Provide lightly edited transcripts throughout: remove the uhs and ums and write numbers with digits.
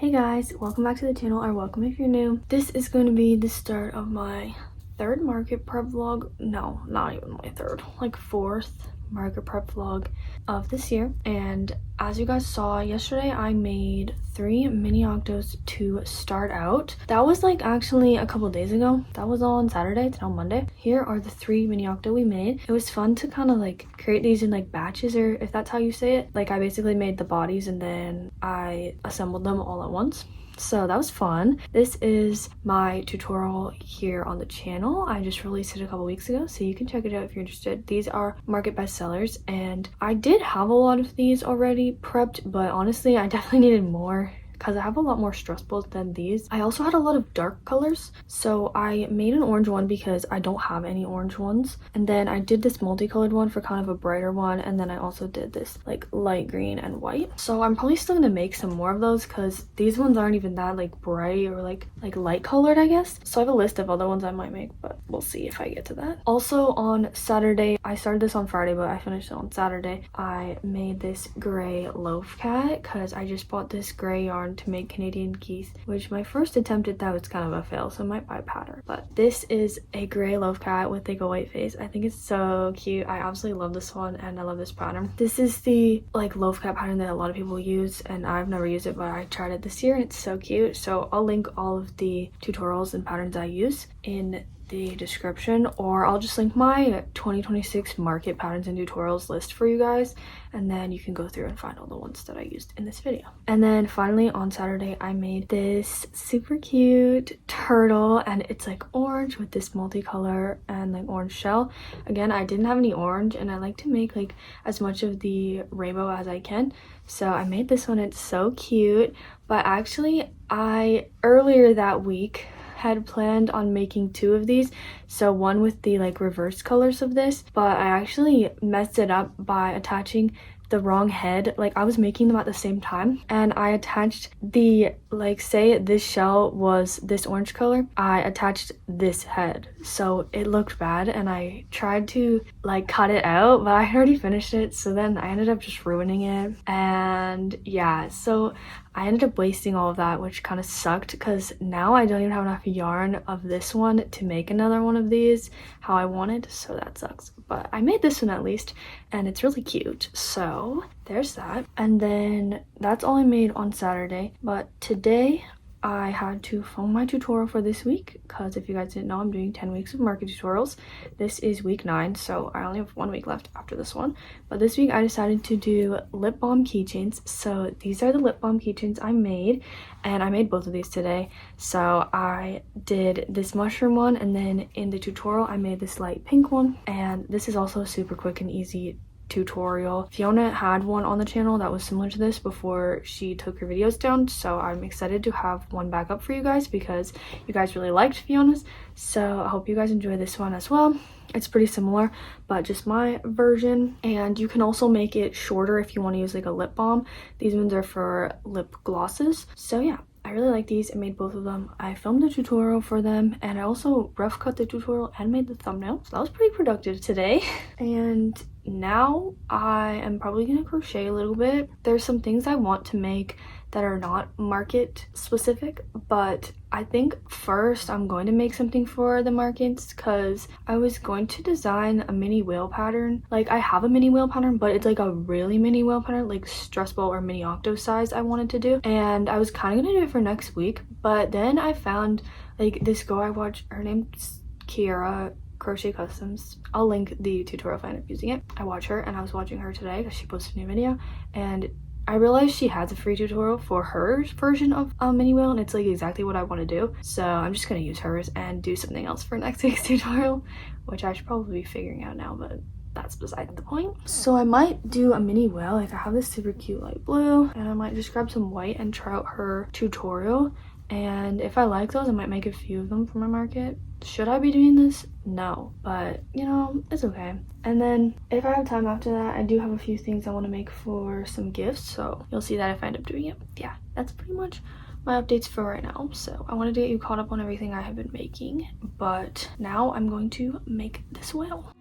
Hey guys, welcome back to the channel, or welcome if you're new. This is going to be the start of my third market prep vlog. No, not even my third, like fourth market prep vlog of this year. And as you guys saw yesterday, I made 3 mini octos to start out. That was like actually a couple days ago. That was on Saturday. It's now Monday. Here are the 3 mini octo we made. It was fun to kind of like create these in like batches, or if that's how you say it. Like I basically made the bodies and then I assembled them all at once. So that was fun. This is my tutorial here on the channel. I just released it a couple weeks ago, so you can check it out if you're interested. These are market bestsellers, and I did have a lot of these already prepped, but honestly I definitely needed more because I have a lot more stress balls than these. I also had a lot of dark colors, so I made an orange one because I don't have any orange ones, and then I did this multicolored one for kind of a brighter one, and then I also did this like light green and white. So I'm probably still gonna make some more of those because these ones aren't even that like bright or like light colored, I guess. So I have a list of other ones I might make, but we'll see if I get to that. Also on Saturday, I started this on Friday but I finished it on Saturday, I made this gray loaf cat because I just bought this gray yarn to make Canadian geese, which my first attempt at that was kind of a fail, so I might buy a pattern. But this is a gray loaf cat with like a white face. I think it's so cute. I absolutely love this one and I love this pattern. This is the like loaf cat pattern that a lot of people use, and I've never used it, but I tried it this year and it's so cute. So I'll link all of the tutorials and patterns I use in the description, or I'll just link my 2026 market patterns and tutorials list for you guys, and then you can go through and find all the ones that I used in this video. And then finally on Saturday I made this super cute turtle, and it's like orange with this multicolor and like orange shell. Again, I didn't have any orange and I like to make like as much of the rainbow as I can, so I made this one. It's so cute. But actually I earlier that week had planned on making 2 of these, so one with the like reverse colors of this, but I actually messed it up by attaching the wrong head. Like I was making them at the same time and I attached the, like say this shell was this orange color, I attached this head, so it looked bad and I tried to like cut it out, but I had already finished it, so then I ended up just ruining it. And yeah, so I ended up wasting all of that, which kind of sucked because now I don't even have enough yarn of this one to make another one of these how I wanted, so that sucks. But I made this one at least, and it's really cute, so there's that. And then that's all I made on Saturday. But today I had to film my tutorial for this week because if you guys didn't know, I'm doing 10 weeks of market tutorials. This is week 9, so I only have 1 week left after this one. But this week I decided to do lip balm keychains. So these are the lip balm keychains I made, and I made both of these today. So I did this mushroom one, and then in the tutorial I made this light pink one, and this is also super quick and easy tutorial. Fiona had one on the channel that was similar to this before she took her videos down, so I'm excited to have one back up for you guys because you guys really liked Fiona's. So I hope you guys enjoy this one as well. It's pretty similar, but just my version. And you can also make it shorter if you want to use like a lip balm. These ones are for lip glosses. So yeah, I really like these. I made both of them. I filmed a tutorial for them, and I also rough cut the tutorial and made the thumbnail, so that was pretty productive today. And now I am probably gonna crochet a little bit. There's some things I want to make that are not market specific, but I think first I'm going to make something for the markets because I was going to design a mini whale pattern. Like I have a mini whale pattern, but it's like a really mini whale pattern, like stress ball or mini octo size I wanted to do, and I was kind of gonna do it for next week. But then I found like this girl I watch, her name's Kiara Crochet Customs. I'll link the tutorial if I end up using it. I watch her, and I was watching her today because she posted a new video, and I realized she has a free tutorial for her version of mini whale, and it's like exactly what I want to do. So I'm just gonna use hers and do something else for next week's tutorial, which I should probably be figuring out now, but that's beside the point. So I might do a mini whale. Like I have this super cute light blue, and I might just grab some white and try out her tutorial, and if I like those I might make a few of them for my market. Should I be doing this? No, but you know, it's okay. And then if I have time after that, I do have a few things I want to make for some gifts, so you'll see that if I end up doing it. Yeah, that's pretty much my updates for right now. So I wanted to get you caught up on everything I have been making, but now I'm going to make this whale.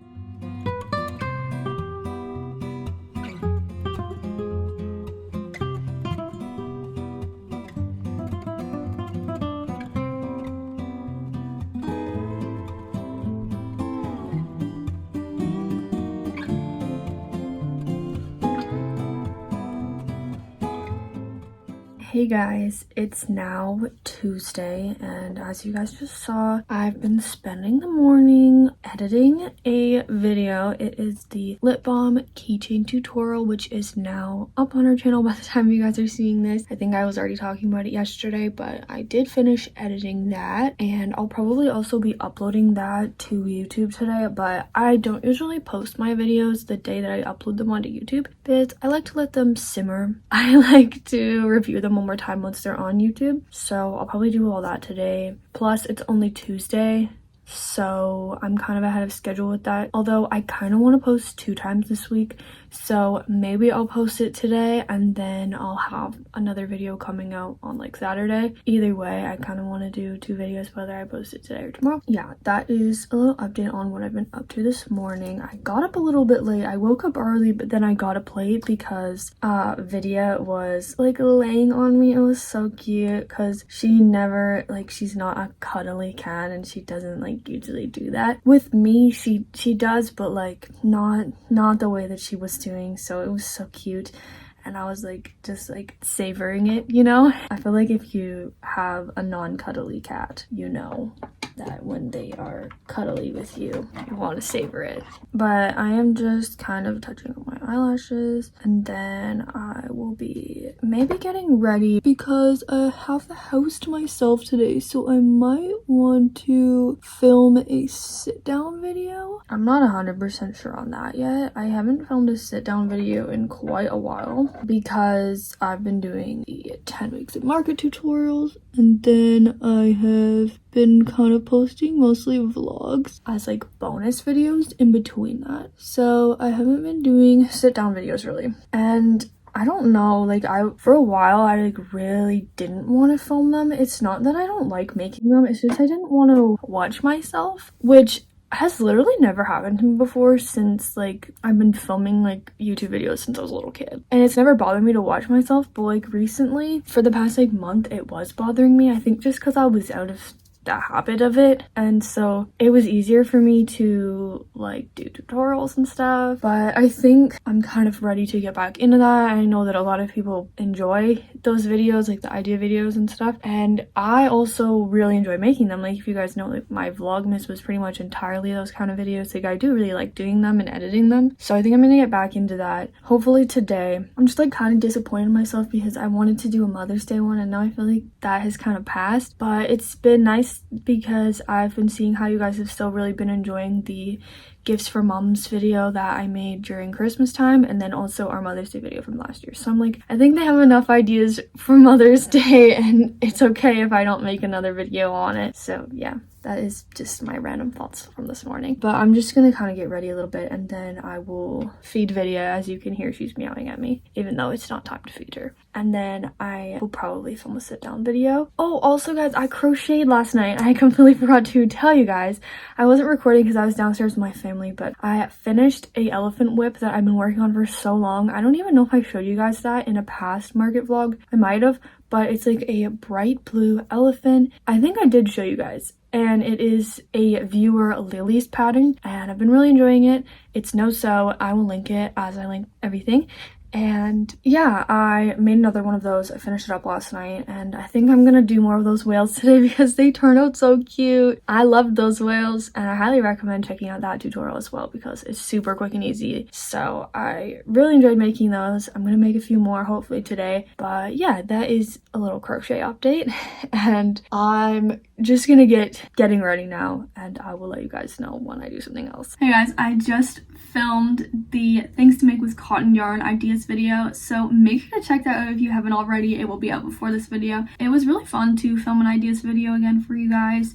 Hey guys, it's now Tuesday, and as you guys just saw, I've been spending the morning editing a video. It is the lip balm keychain tutorial, which is now up on our channel by the time you guys are seeing this. I think I was already talking about it yesterday, but I did finish editing that, and I'll probably also be uploading that to YouTube today, but I don't usually post my videos the day that I upload them onto YouTube because I like to let them simmer. I like to review them one more time once they're on YouTube, so I'll probably do all that today. Plus, it's only Tuesday, so I'm kind of ahead of schedule with that, although I kind of want to post 2 times this week, so maybe I'll post it today and then I'll have another video coming out on like Saturday. Either way, I kind of want to do 2 videos whether I post it today or tomorrow. Yeah, that is a little update on what I've been up to this morning. I got up a little bit late. I woke up early, but then I got up late because Vidya was like laying on me. It was so cute because she never, like, she's not a cuddly cat and she doesn't like usually do that. With me, she does, but like not the way that she was doing, so it was so cute. And I was like just like savoring it, you know? I feel like if you have a non-cuddly cat, you know that when they are cuddly with you, you want to savor it. But I am just kind of touching up my eyelashes, and then I will be maybe getting ready because I have the house to myself today, so I might want to film a sit-down video. I'm not 100% sure on that yet. I haven't filmed a sit-down video in quite a while because I've been doing the 10 weeks of market tutorials, and then I have been kind of posting mostly vlogs as like bonus videos in between that. So I haven't been doing sit down videos really. And I don't know, like for a while I like really didn't want to film them. It's not that I don't like making them, it's just I didn't want to watch myself, which has literally never happened to me before since like I've been filming like YouTube videos since I was a little kid, and it's never bothered me to watch myself. But like recently, for the past like month, it was bothering me. I think just because I was out of the habit of it, and so it was easier for me to like do tutorials and stuff. But I think I'm kind of ready to get back into that. I know that a lot of people enjoy those videos, like the idea videos and stuff, and I also really enjoy making them. Like if you guys know, like my vlogmas was pretty much entirely those kind of videos. Like I do really like doing them and editing them, so I think I'm gonna get back into that hopefully today. I'm just like kind of disappointed in myself because I wanted to do a Mother's Day one, and now I feel like that has kind of passed. But it's been nice because I've been seeing how you guys have still really been enjoying the gifts for moms video that I made during Christmas time, and then also our Mother's Day video from last year. So I'm like, I think they have enough ideas for Mother's Day, and it's okay if I don't make another video on it. So yeah, that is just my random thoughts from this morning. But I'm just gonna kind of get ready a little bit, and then I will feed Vidya. As you can hear, she's meowing at me, even though it's not time to feed her. And then I will probably film a sit down video. Oh, also guys, I crocheted last night. I completely forgot to tell you guys. I wasn't recording because I was downstairs with my family, but I finished a elephant whip that I've been working on for so long. I don't even know if I showed you guys that in a past market vlog. I might have, but it's like a bright blue elephant. I think I did show you guys. And it is a viewer Lily's pattern, and I've been really enjoying it. It's no sew. I will link it as I link everything. And yeah, I made another one of those. I finished it up last night, and I think I'm gonna do more of those whales today because they turned out so cute. I loved those whales, and I highly recommend checking out that tutorial as well because it's super quick and easy. So I really enjoyed making those. I'm gonna make a few more hopefully today. But yeah, that is a little crochet update, and I'm just gonna getting ready now, and I will let you guys know when I do something else. Hey guys, I just filmed the things to make with cotton yarn ideas video, so make sure to check that out if you haven't already. It will be out before this video. It was really fun to film an ideas video again for you guys.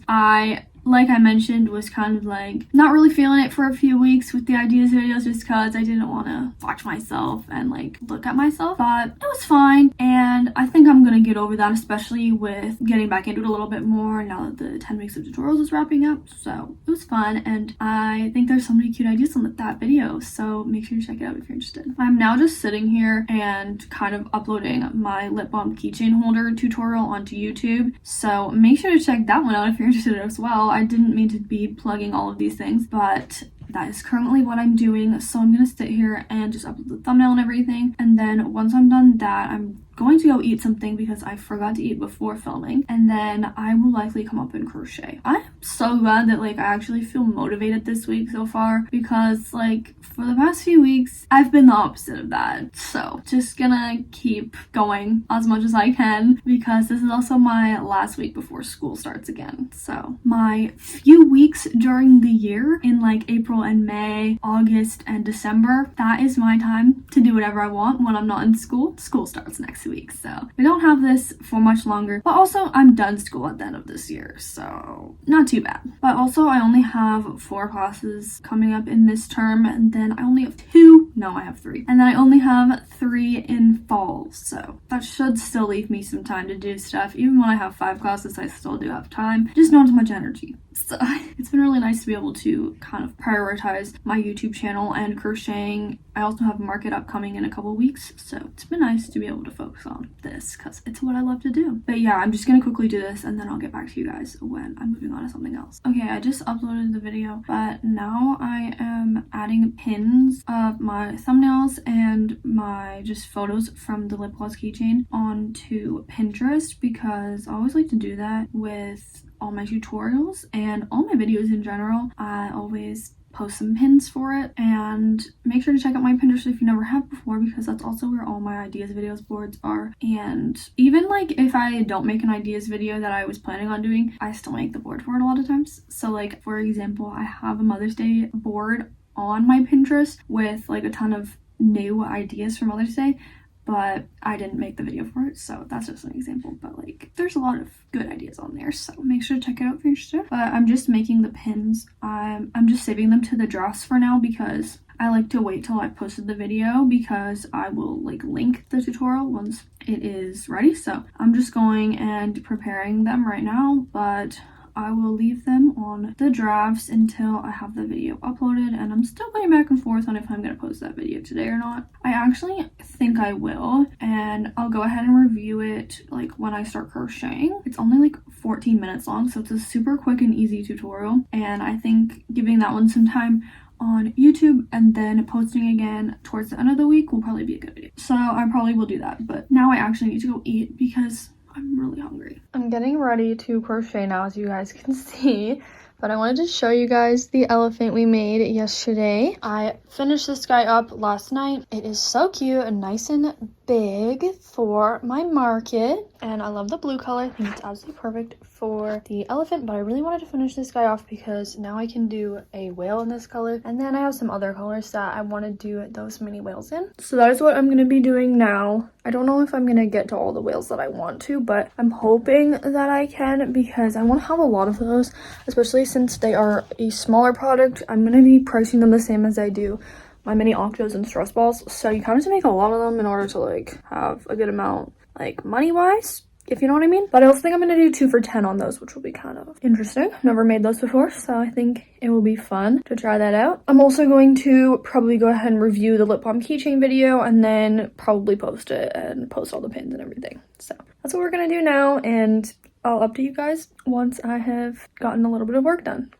Like I mentioned, was kind of like not really feeling it for a few weeks with the ideas videos just because I didn't want to watch myself and like look at myself, but it was fine, and I think I'm gonna get over that, especially with getting back into it a little bit more now that the 10 weeks of tutorials is wrapping up. So it was fun, and I think there's so many cute ideas on that video, so make sure to check it out if you're interested. I'm now just sitting here and kind of uploading my lip balm keychain holder tutorial onto YouTube, so make sure to check that one out if you're interested as well. I didn't mean to be plugging all of these things, but that is currently what I'm doing. So I'm gonna sit here and just upload the thumbnail and everything, and then once I'm done that, I'm going to go eat something because I forgot to eat before filming, and then I will likely come up and crochet. I'm so glad that like I actually feel motivated this week so far, because like for the past few weeks I've been the opposite of that. So just gonna keep going as much as I can, because this is also my last week before school starts again. So my few weeks during the year in like April and May, August and December, that is my time to do whatever I want when I'm not in school. School starts next week, so we don't have this for much longer, but also I'm done school at the end of this year, so not too bad. But also I only have 4 classes coming up in this term, and then I only have 2, no I have 3, and then I only have 3 in fall, so that should still leave me some time to do stuff. Even when I have 5 classes, I still do have time, just not as much energy. So it's been really nice to be able to kind of prioritize my YouTube channel and crocheting. I also have a market upcoming in a couple weeks, so it's been nice to be able to focus on this because it's what I love to do. But yeah, I'm just gonna quickly do this and then I'll get back to you guys when I'm moving on to something else. Okay, I just uploaded the video, but now I am adding pins of my thumbnails and my just photos from the lip gloss keychain onto Pinterest, because I always like to do that with all my tutorials and all my videos in general. I always post some pins for it, and make sure to check out my Pinterest if you never have before, because that's also where all my ideas videos boards are. And even like if I don't make an ideas video that I was planning on doing, I still make the board for it a lot of times. So like for example, I have a Mother's Day board on my Pinterest with like a ton of new ideas for Mother's Day, but I didn't make the video for it, so that's just an example. But like there's a lot of good ideas on there, so make sure to check it out if you're interested. But I'm just making the pins. I'm just saving them to the drafts for now, because I like to wait till I've posted the video, because I will like link the tutorial once it is ready. So I'm just going and preparing them right now, but I will leave them on the drafts until I have the video uploaded, and I'm still going back and forth on if I'm going to post that video today or not. I actually think I will, and I'll go ahead and review it like when I start crocheting. It's only like 14 minutes long, so it's a super quick and easy tutorial, and I think giving that one some time on YouTube and then posting again towards the end of the week will probably be a good idea. So I probably will do that, but now I actually need to go eat because I'm really hungry. I'm getting ready to crochet now, as you guys can see, but I wanted to show you guys the elephant we made yesterday. I finished this guy up last night. It is so cute and nice and big for my market, and I love the blue color. I think it's absolutely perfect for the elephant, but I really wanted to finish this guy off because now I can do a whale in this color, and then I have some other colors that I want to do those mini whales in. So that is what I'm going to be doing now. I don't know if I'm going to get to all the whales that I want to, but I'm hoping that I can, because I want to have a lot of those, especially since they are a smaller product. I'm going to be pricing them the same as I do my mini octos and stress balls, so you kind of have to make a lot of them in order to like have a good amount like money wise, if you know what I mean. But I also think I'm gonna do 2 for $10 on those, which will be kind of interesting. Never made those before, so I think it will be fun to try that out. I'm also going to probably go ahead and review the lip balm keychain video, and then probably post it and post all the pins and everything. So that's what we're gonna do now, and I'll update you guys once I have gotten a little bit of work done.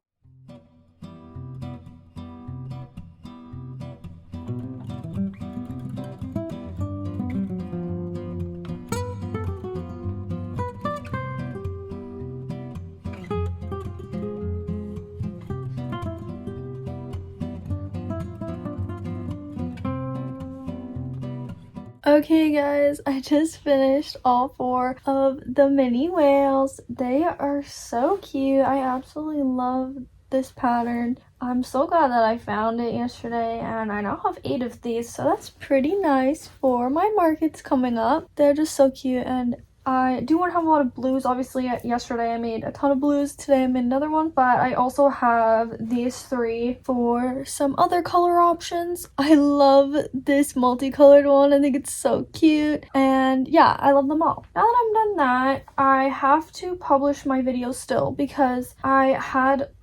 Okay guys, I just finished all 4 of the mini whales. They are so cute. I absolutely love this pattern. I'm so glad that I found it yesterday, and I now have 8 of these, so that's pretty nice for my markets coming up. They're just so cute, and I do want to have a lot of blues. Obviously, yesterday I made a ton of blues. Today I made another one. But I also have these 3 for some other color options. I love this multicolored one. I think it's so cute. And yeah, I love them all. Now that I'm done that, I have to publish my video still, because I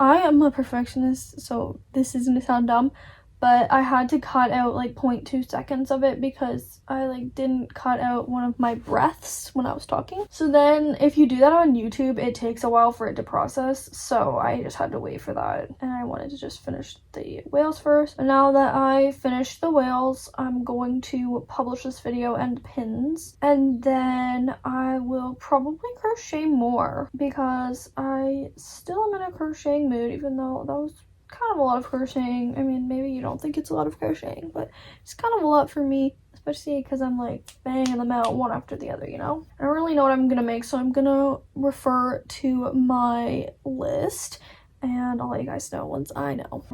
am a perfectionist, so this is going to sound dumb, but I had to cut out like 0.2 seconds of it because I like didn't cut out one of my breaths when I was talking. So then if you do that on YouTube, it takes a while for it to process, so I just had to wait for that, and I wanted to just finish the whales first. And now that I finished the whales, I'm going to publish this video and pins, and then I will probably crochet more because I still am in a crocheting mood, even though that was kind of a lot of crocheting. I mean, maybe you don't think it's a lot of crocheting, but it's kind of a lot for me, especially because I'm like banging them out one after the other, you know? I don't really know what I'm gonna make, so I'm gonna refer to my list and I'll let you guys know once I know.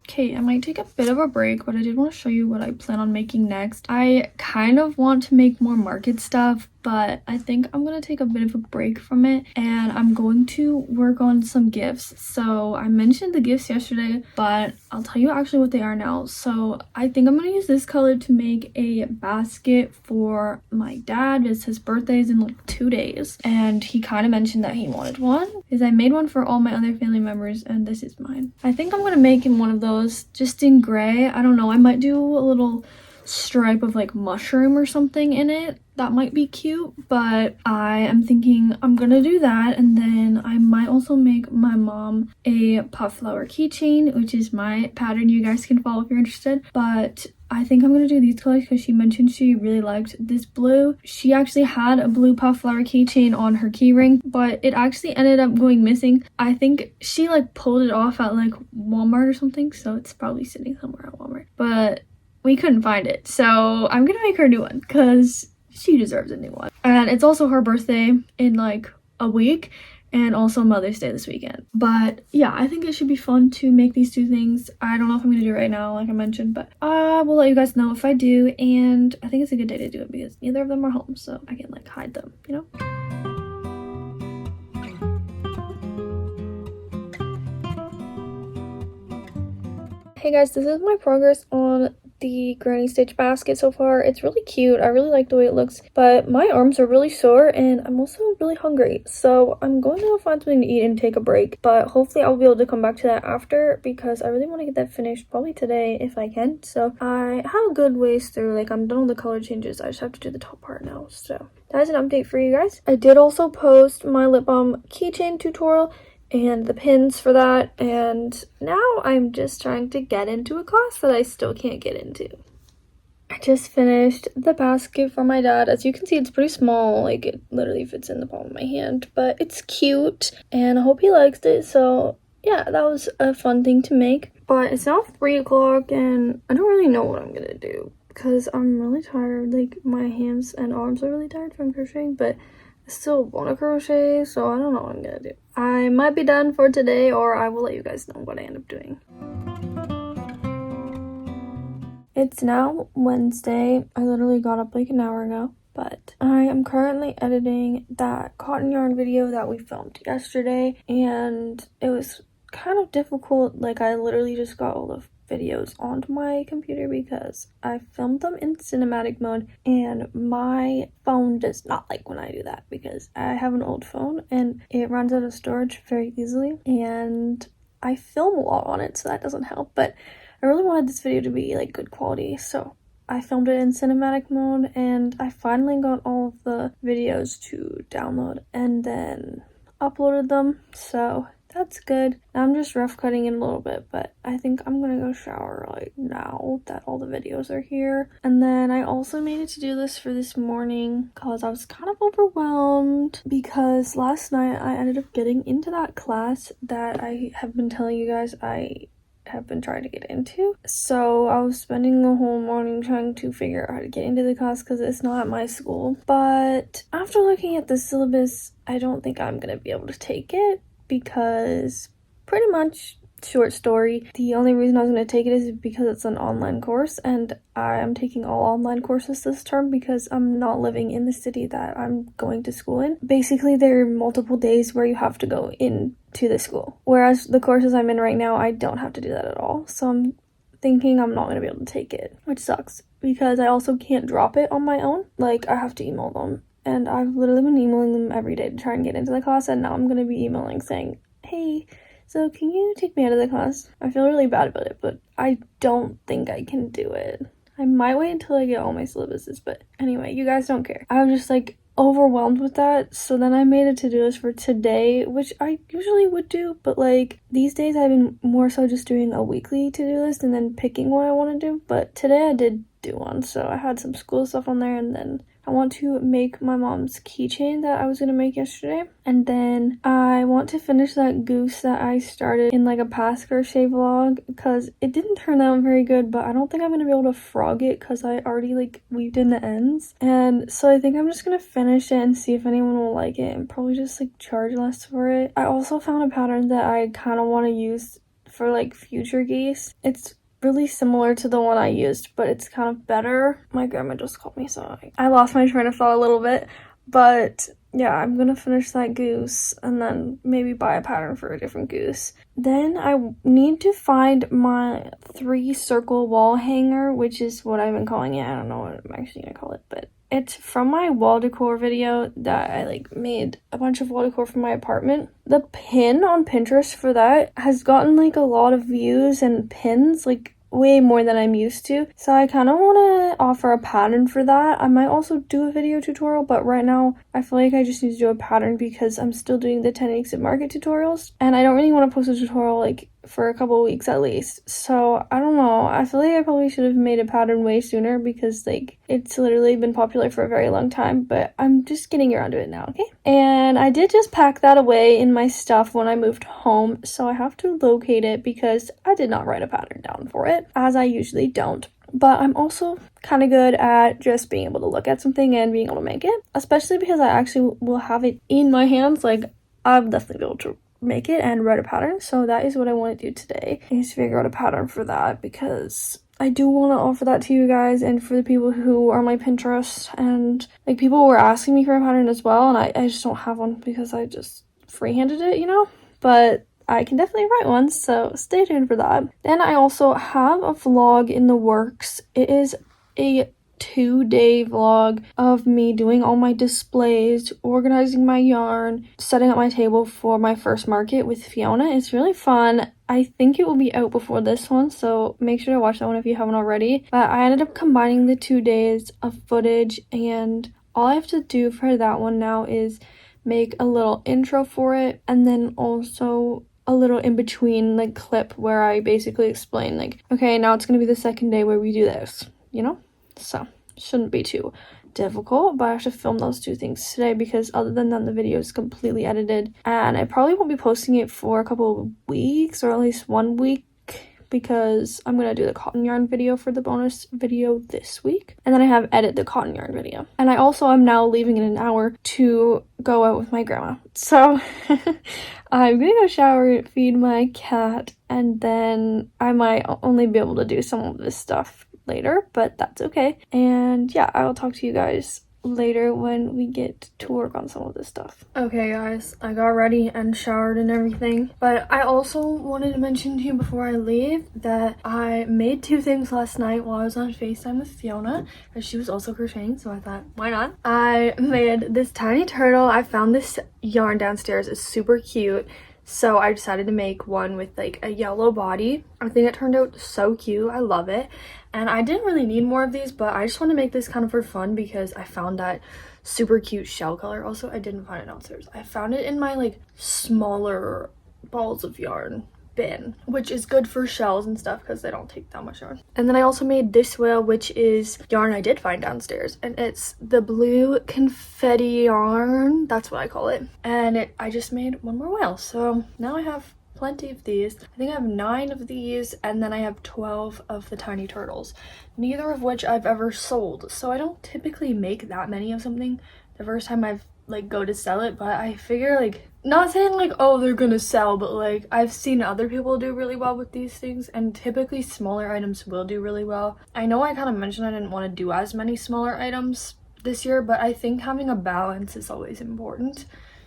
Okay, I might take a bit of a break, but I did want to show you what I plan on making next. I kind of want to make more market stuff, but I think I'm gonna take a bit of a break from it and I'm going to work on some gifts. So I mentioned the gifts yesterday, but I'll tell you actually what they are now. So I think I'm gonna use this color to make a basket for my dad, because his birthday is in like 2 days and he kind of mentioned that he wanted one, because I made one for all my other family members and this is mine. I think I'm gonna make him one of those just in gray. I don't know, I might do a little stripe of like mushroom or something in it. That might be cute, but I am thinking I'm gonna do that, and then I might also make my mom a puff flower keychain, which is my pattern. You guys can follow if you're interested, but I think I'm gonna do these colors because she mentioned she really liked this blue. She actually had a blue puff flower keychain on her keyring, but it actually ended up going missing. I think she like pulled it off at like Walmart or something, so it's probably sitting somewhere at Walmart, but we couldn't find it. So I'm gonna make her a new one because she deserves a new one. And it's also her birthday in like a week, and also Mother's Day this weekend. But yeah, I think it should be fun to make these two things. I don't know if I'm gonna do it right now, like I mentioned, but I will let you guys know if I do. And I think it's a good day to do it because neither of them are home, so I can like hide them, you know? Hey guys, this is my progress on the granny stitch basket so far. It's really cute. I really like the way it looks, but my arms are really sore and I'm also really hungry, so I'm going to find something to eat and take a break, but hopefully I'll be able to come back to that after because I really want to get that finished probably today if I can. So I have a good ways through, like I'm done with the color changes. I just have to do the top part now, so that is an update for you guys. I did also post my lip balm keychain tutorial and the pins for that, and now I'm just trying to get into a class that I still can't get into. I just finished the basket for my dad. As you can see, it's pretty small, like it literally fits in the palm of my hand, but it's cute and I hope he likes it. So yeah, that was a fun thing to make. But it's now 3 o'clock and I don't really know what I'm gonna do because I'm really tired. Like my hands and arms are really tired from crocheting, but I still want to crochet, so I don't know what I'm gonna do. I might be done for today, or I will let you guys know what I end up doing. It's now Wednesday. I literally got up like an hour ago, but I am currently editing that cotton yarn video that we filmed yesterday, and it was kind of difficult. Like I literally just got all the videos onto my computer because I filmed them in cinematic mode and my phone does not like when I do that because I have an old phone and it runs out of storage very easily and I film a lot on it, so that doesn't help. But I really wanted this video to be like good quality, so I filmed it in cinematic mode and I finally got all of the videos to download and then uploaded them, so that's good. Now I'm just rough cutting in a little bit, but I think I'm gonna go shower like now that all the videos are here. And then I also made it to do list for this morning because I was kind of overwhelmed because last night I ended up getting into that class that I have been telling you guys I have been trying to get into. So I was spending the whole morning trying to figure out how to get into the class because it's not at my school. But after looking at the syllabus, I don't think I'm gonna be able to take it because pretty much, short story, the only reason I was going to take it is because it's an online course and I am taking all online courses this term because I'm not living in the city that I'm going to school in. Basically, there are multiple days where you have to go into the school, whereas the courses I'm in right now, I don't have to do that at all. So I'm thinking I'm not going to be able to take it, which sucks because I also can't drop it on my own. Like, I have to email them and I've literally been emailing them every day to try and get into the class, and now I'm gonna be emailing saying, hey, so can you take me out of the class? I feel really bad about it, but I don't think I can do it. I might wait until I get all my syllabuses, but anyway, you guys don't care. I was just like overwhelmed with that, so then I made a to-do list for today, which I usually would do, but like these days I've been more so just doing a weekly to-do list and then picking what I want to do. But today I did do one, so I had some school stuff on there, and then I want to make my mom's keychain that I was gonna make yesterday, and then I want to finish that goose that I started in like a past crochet vlog, because it didn't turn out very good, but I don't think I'm gonna be able to frog it because I already like weaved in the ends, and so I think I'm just gonna finish it and see if anyone will like it, and probably just like charge less for it. I also found a pattern that I kind of want to use for like future geese. It's really similar to the one I used, but it's kind of better. My grandma just called me, so I lost my train of thought a little bit, but yeah, I'm gonna finish that goose and then maybe buy a pattern for a different goose. Then I need to find my 3-circle wall hanger, which is what I've been calling it. I don't know what I'm actually gonna call it, but it's from my wall decor video that I like made a bunch of wall decor for my apartment. The pin on Pinterest for that has gotten like a lot of views and pins, like way more than I'm used to. So I kind of want to offer a pattern for that. I might also do a video tutorial, but right now I feel like I just need to do a pattern because I'm still doing the 10 exit market tutorials, and I don't really want to post a tutorial like for a couple of weeks at least. So I don't know, I feel like I probably should have made a pattern way sooner because like it's literally been popular for a very long time, but I'm just getting around to it now, okay? And I did just pack that away in my stuff when I moved home, so I have to locate it because I did not write a pattern down for it, as I usually don't. But I'm also kind of good at just being able to look at something and being able to make it, especially because I actually will have it in my hands. Like I'll definitely be able to make it and write a pattern. So that is what I want to do today, is figure out a pattern for that, because I do want to offer that to you guys and for the people who are my Pinterest, and like people were asking me for a pattern as well, and I just don't have one because I just freehanded it, you know, but I can definitely write one, so stay tuned for that. Then I also have a vlog in the works. It is a 2-day vlog of me doing all my displays, organizing my yarn, setting up my table for my first market with Fiona. It's really fun. I think it will be out before this one, so make sure to watch that one if you haven't already. But I ended up combining the 2 days of footage, and all I have to do for that one now is make a little intro for it, and then also a little in between like clip where I basically explain like, okay, now it's gonna be the second day where we do this, you know? So shouldn't be too difficult, but I have to film those 2 things today because other than that the video is completely edited, and I probably won't be posting it for a couple of weeks, or at least 1 week, because I'm gonna do the cotton yarn video for the bonus video this week, and then I have edit the cotton yarn video, and I also am now leaving in an hour to go out with my grandma. So I'm gonna go shower, feed my cat, and then I might only be able to do some of this stuff later, but that's okay. And yeah, I will talk to you guys later when we get to work on some of this stuff. Okay guys, I got ready and showered and everything, but I also wanted to mention to you before I leave that I made 2 things last night while I was on FaceTime with Fiona, and she was also crocheting, so I thought, why not? I made this tiny turtle. I found this yarn downstairs. It's super cute, so I decided to make one with like a yellow body. I think it turned out so cute. I love it. And I didn't really need more of these, but I just want to make this kind of for fun because I found that super cute shell color. Also, I didn't find it downstairs. I found it in my like smaller balls of yarn bin, which is good for shells and stuff because they don't take that much yarn. And then I also made this whale, which is yarn I did find downstairs, and it's the blue confetti yarn. That's what I call it. And I just made 1 more whale, so now I have plenty of these. I think I have 9 of these, and then I have 12 of the tiny turtles, neither of which I've ever sold, so I don't typically make that many of something the first time I've like go to sell it. But I figure, like, not saying like, oh, they're gonna sell, but like I've seen other people do really well with these things, and typically smaller items will do really well. I know I kind of mentioned I didn't want to do as many smaller items this year, but I think having a balance is always important.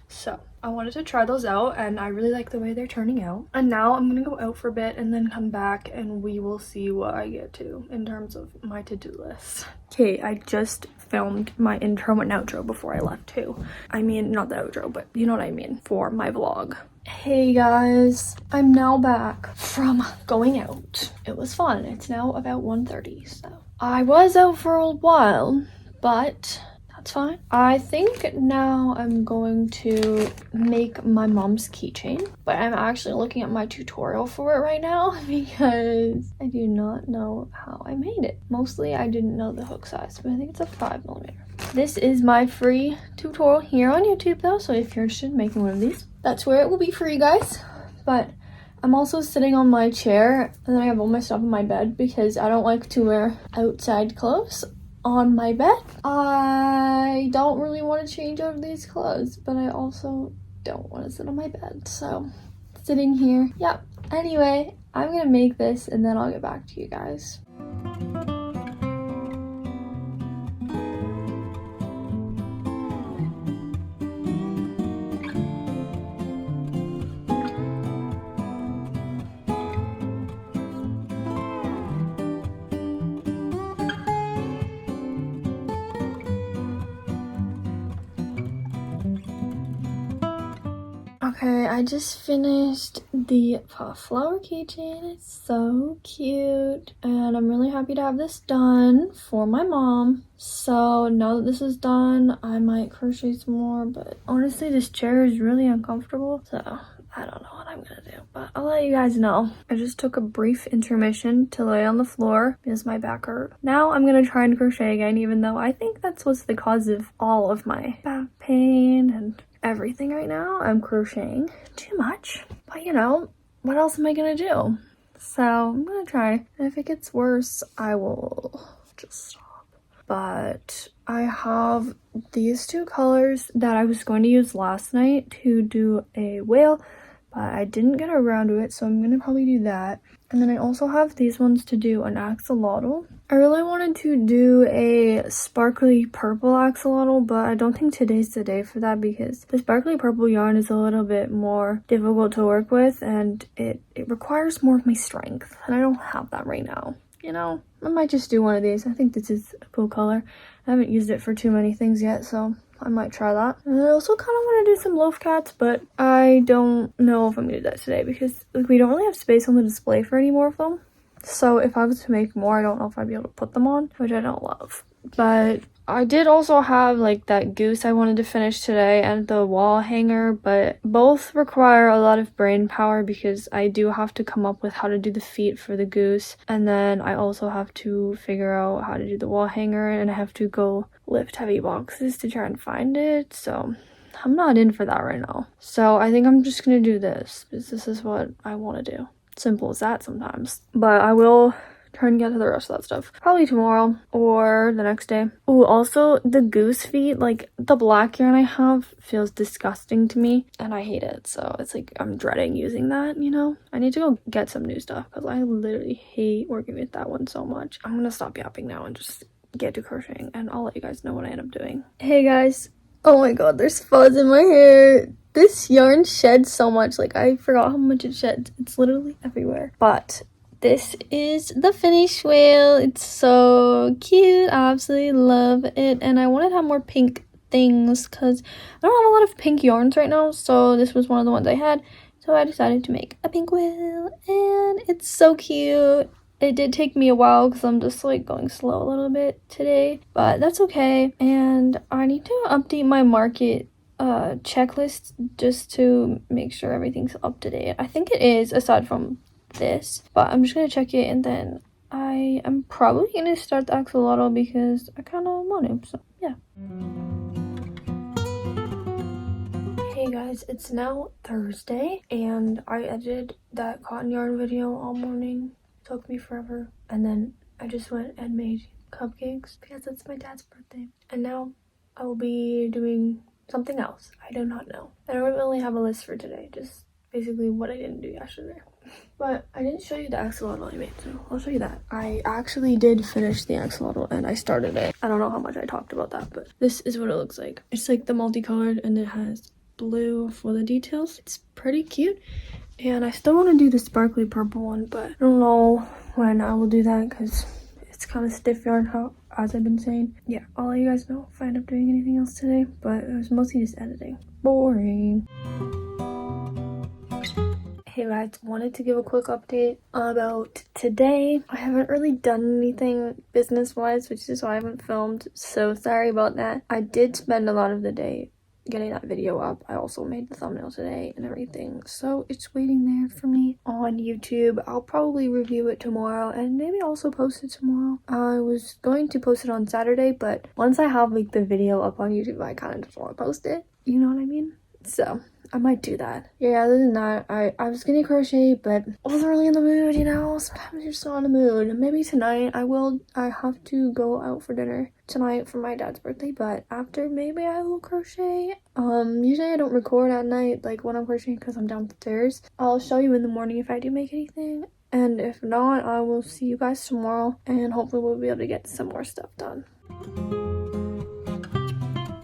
So I wanted to try those out and I really like the way they're turning out. And now I'm gonna go out for a bit and then come back and we will see what I get to in terms of my to-do list. Okay, I just filmed my intro and outro before I left too. I mean, not the outro, but you know what I mean, for my vlog. Hey guys, I'm now back from going out. It was fun. It's now about 1:30, so I was out for a while, but that's fine. I think now I'm going to make my mom's keychain, but I'm actually looking at my tutorial for it right now because I do not know how I made it. Mostly I didn't know the hook size, but I think it's a 5mm. This is my free tutorial here on YouTube though, so if you're interested in making one of these, that's where it will be for you guys. But I'm also sitting on my chair and then I have all my stuff in my bed because I don't like to wear outside clothes on my bed. I don't really want to change out of these clothes, but I also don't want to sit on my bed, so sitting here. Yeah, anyway, I'm gonna make this and then I'll get back to you guys. Okay, I just finished the flower keychain. It's so cute and I'm really happy to have this done for my mom. So now that this is done, I might crochet some more, but honestly this chair is really uncomfortable, so I don't know what I'm gonna do, but I'll let you guys know. I just took a brief intermission to lay on the floor because my back hurt. Now I'm gonna try and crochet again, even though I think that's what's the cause of all of my back pain and everything right now. I'm crocheting too much, but you know, what else am I gonna do? So I'm gonna try, and if it gets worse, I will just stop. But I have these two colors that I was going to use last night to do a whale, but I didn't get around to it, so I'm gonna probably do that. And then I also have these ones to do an axolotl. I really wanted to do a sparkly purple axolotl, but I don't think today's the day for that because the sparkly purple yarn is a little bit more difficult to work with and it requires more of my strength, and I don't have that right now. You know, I might just do one of these. I think this is a cool color. I haven't used it for too many things yet, so I might try that. And I also kind of want to do some loaf cats, but I don't know if I'm gonna do that today because like we don't really have space on the display for any more of them. So if I was to make more, I don't know if I'd be able to put them on, which I don't love. But I did also have like that goose I wanted to finish today and the wall hanger, but both require a lot of brain power because I do have to come up with how to do the feet for the goose, and then I also have to figure out how to do the wall hanger, and I have to go lift heavy boxes to try and find it, so I'm not in for that right now. So I think I'm just gonna do this because this is what I want to do. Simple as that sometimes. But I will try and get to the rest of that stuff probably tomorrow or the next day. Oh, also the goose feet, like the black yarn I have feels disgusting to me and I hate it, so it's like I'm dreading using that, you know. I need to go get some new stuff because I literally hate working with that one so much. I'm gonna stop yapping now and just get to crocheting, and I'll let you guys know what I end up doing. Hey guys, oh my god, there's fuzz in my hair. This yarn sheds so much, like I forgot how much it sheds. It's literally everywhere. But this is the finished whale. It's so cute. I absolutely love it. And I wanted to have more pink things because I don't have a lot of pink yarns right now. So this was one of the ones I had. So I decided to make a pink whale. And it's so cute. It did take me a while because I'm just like going slow a little bit today. But that's okay. And I need to update my market checklist just to make sure everything's up to date. I think it is, aside from this, but I'm just gonna check it, and then I am probably gonna start the axolotl because I kind of want him, so yeah. Hey guys, it's now Thursday and I edited that cotton yarn video all morning. It took me forever, and then I just went and made cupcakes because it's my dad's birthday, and now I will be doing something else. I do not know. I don't really have a list for today, just basically what I didn't do yesterday. But I didn't show you the axolotl I made, so I'll show you that. I actually did finish the axolotl and I started it. I don't know how much I talked about that, but this is what it looks like. It's like the multicolored and it has blue for the details. It's pretty cute. And I still want to do the sparkly purple one, but I don't know when I will do that because it's kind of stiff yarn, as I've been saying. Yeah, I'll let you guys know if I end up doing anything else today, but it was mostly just editing. Boring. Hey guys, wanted to give a quick update about today. I haven't really done anything business-wise, which is why I haven't filmed, so sorry about that. I did spend a lot of the day getting that video up. I also made the thumbnail today and everything, so it's waiting there for me on YouTube. I'll probably review it tomorrow and maybe also post it tomorrow. I was going to post it on Saturday, but once I have like the video up on YouTube, I kind of just want to post it. You know what I mean? So I might do that. Yeah, other than that, I was gonna crochet, but I wasn't really in the mood, you know? Sometimes you're still in the mood. Maybe tonight I have to go out for dinner tonight for my dad's birthday, but after maybe I will crochet. Usually I don't record at night, like when I'm crocheting, because I'm downstairs. I'll show you in the morning if I do make anything, and if not, I will see you guys tomorrow, and hopefully we'll be able to get some more stuff done.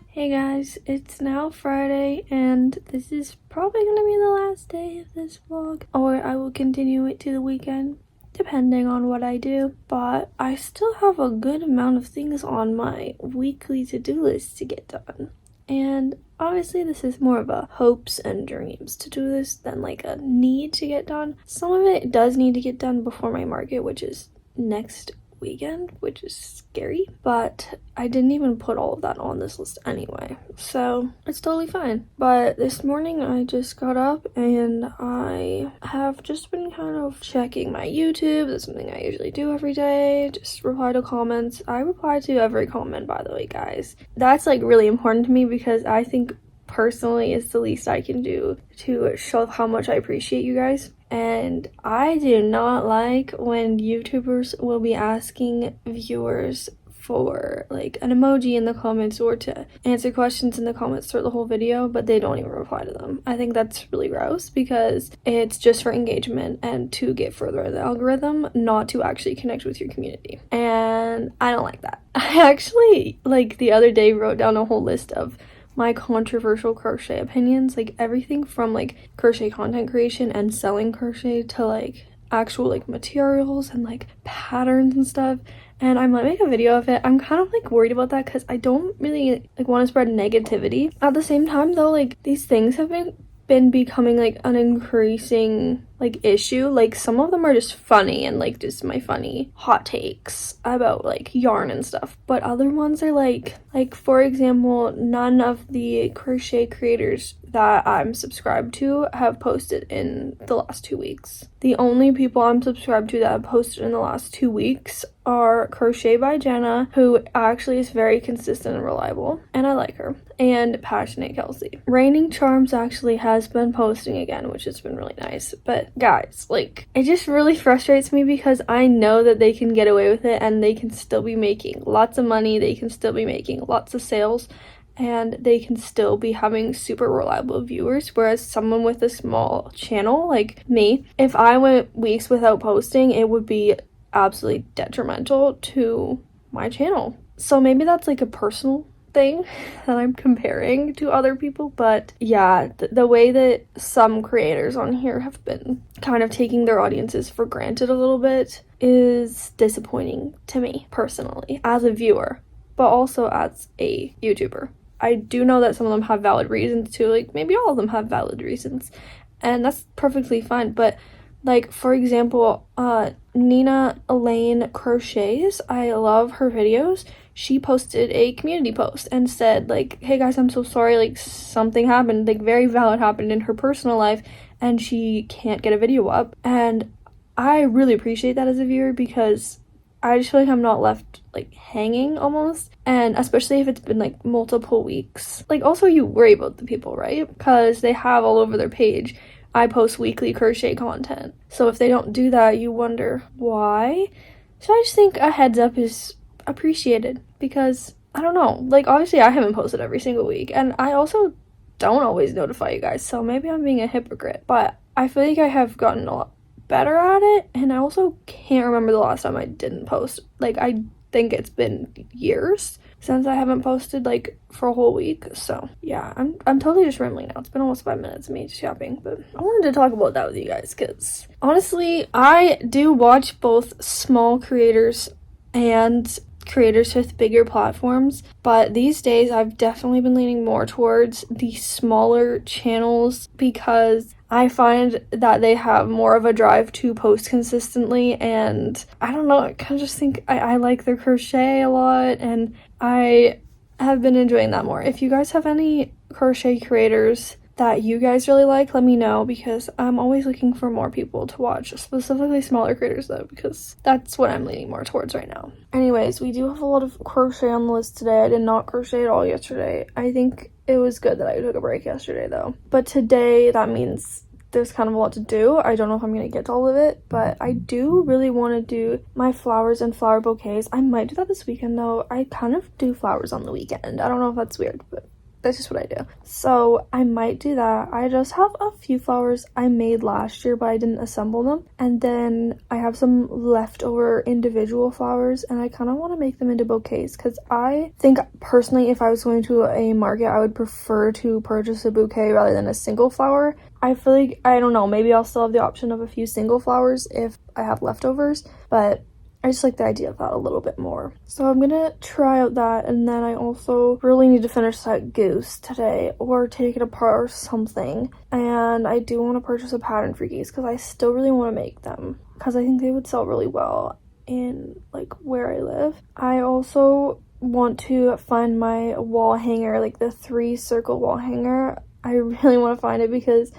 Hey guys, it's now Friday and this is probably gonna be the last day of this vlog, or I will continue it to the weekend depending on what I do, but I still have a good amount of things on my weekly to-do list to get done, and obviously this is more of a hopes and dreams to-do list than like a need to get done. Some of it does need to get done before my market, which is next weekend, which is scary, but I didn't even put all of that on this list anyway, so it's totally fine. But this morning I just got up and I have just been kind of checking my YouTube. That's something I usually do every day. Just reply to comments. I reply to every comment, by the way, guys. That's like really important to me because I think personally it's the least I can do to show how much I appreciate you guys. And I do not like when YouTubers will be asking viewers for like an emoji in the comments or to answer questions in the comments throughout the whole video, but they don't even reply to them. I think that's really gross because it's just for engagement and to get further in the algorithm, not to actually connect with your community. And I don't like that. I actually, like the other day, wrote down a whole list of my controversial crochet opinions, like everything from like crochet content creation and selling crochet to like actual like materials and like patterns and stuff, and I might make a video of it. I'm kind of like worried about that because I don't really like want to spread negativity. At the same time though, like these things have been becoming like an increasing like issue. Like some of them are just funny and like just my funny hot takes about like yarn and stuff, but other ones are like for example, none of the crochet creators that I'm subscribed to have posted in the last 2 weeks. The only people I'm subscribed to that have posted in the last 2 weeks are Crochet by Jenna, who actually is very consistent and reliable, and I like her, and Passionate Kelsey. Raining Charms actually has been posting again, which has been really nice, but guys, like, it just really frustrates me because I know that they can get away with it and they can still be making lots of money, they can still be making lots of sales, and they can still be having super reliable viewers, whereas someone with a small channel like me, if I went weeks without posting, it would be absolutely detrimental to my channel. So maybe that's like a personal thing that I'm comparing to other people, but yeah, the way that some creators on here have been kind of taking their audiences for granted a little bit is disappointing to me personally as a viewer, but also as a YouTuber. I do know that some of them have valid reasons too, like maybe all of them have valid reasons, and that's perfectly fine, but like for example, Nina Elaine Crochets, I love her videos. She posted a community post and said like, hey guys, I'm so sorry, like something happened, like very valid happened in her personal life and she can't get a video up, and I really appreciate that as a viewer because I just feel like I'm not left like hanging almost, and especially if it's been like multiple weeks. Like also you worry about the people, right? Because they have all over their page, I post weekly crochet content. So if they don't do that, you wonder why. So I just think a heads up is appreciated because I don't know, like obviously I haven't posted every single week and I also don't always notify you guys, so maybe I'm being a hypocrite, but I feel like I have gotten a lot better at it, and I also can't remember the last time I didn't post. Like I think it's been years since I haven't posted like for a whole week. So yeah, I'm totally just rambling now. It's been almost 5 minutes of me shopping, but I wanted to talk about that with you guys because honestly, I do watch both small creators and creators with bigger platforms, but these days I've definitely been leaning more towards the smaller channels because I find that they have more of a drive to post consistently, and I don't know, I kind of just think I like their crochet a lot, and I have been enjoying that more. If you guys have any crochet creators that you guys really like, let me know, because I'm always looking for more people to watch, specifically smaller creators though, because that's what I'm leaning more towards right now. Anyways, we do have a lot of crochet on the list today. I did not crochet at all yesterday. I think it was good that I took a break yesterday though, but today that means there's kind of a lot to do. I don't know if I'm gonna get to all of it, but I do really want to do my flowers and flower bouquets. I might do that this weekend though. I kind of do flowers on the weekend. I don't know if that's weird, but that's just what I do. So I might do that. I just have a few flowers I made last year, but I didn't assemble them. And then I have some leftover individual flowers, and I kind of want to make them into bouquets because I think personally, if I was going to a market, I would prefer to purchase a bouquet rather than a single flower. I feel like, I don't know, maybe I'll still have the option of a few single flowers if I have leftovers, but I just like the idea of that a little bit more. So I'm gonna try out that, and then I also really need to finish that goose today or take it apart or something. And I do want to purchase a pattern for geese because I still really want to make them because I think they would sell really well in like where I live. I also want to find my wall hanger, like the 3-circle wall hanger. I really want to find it because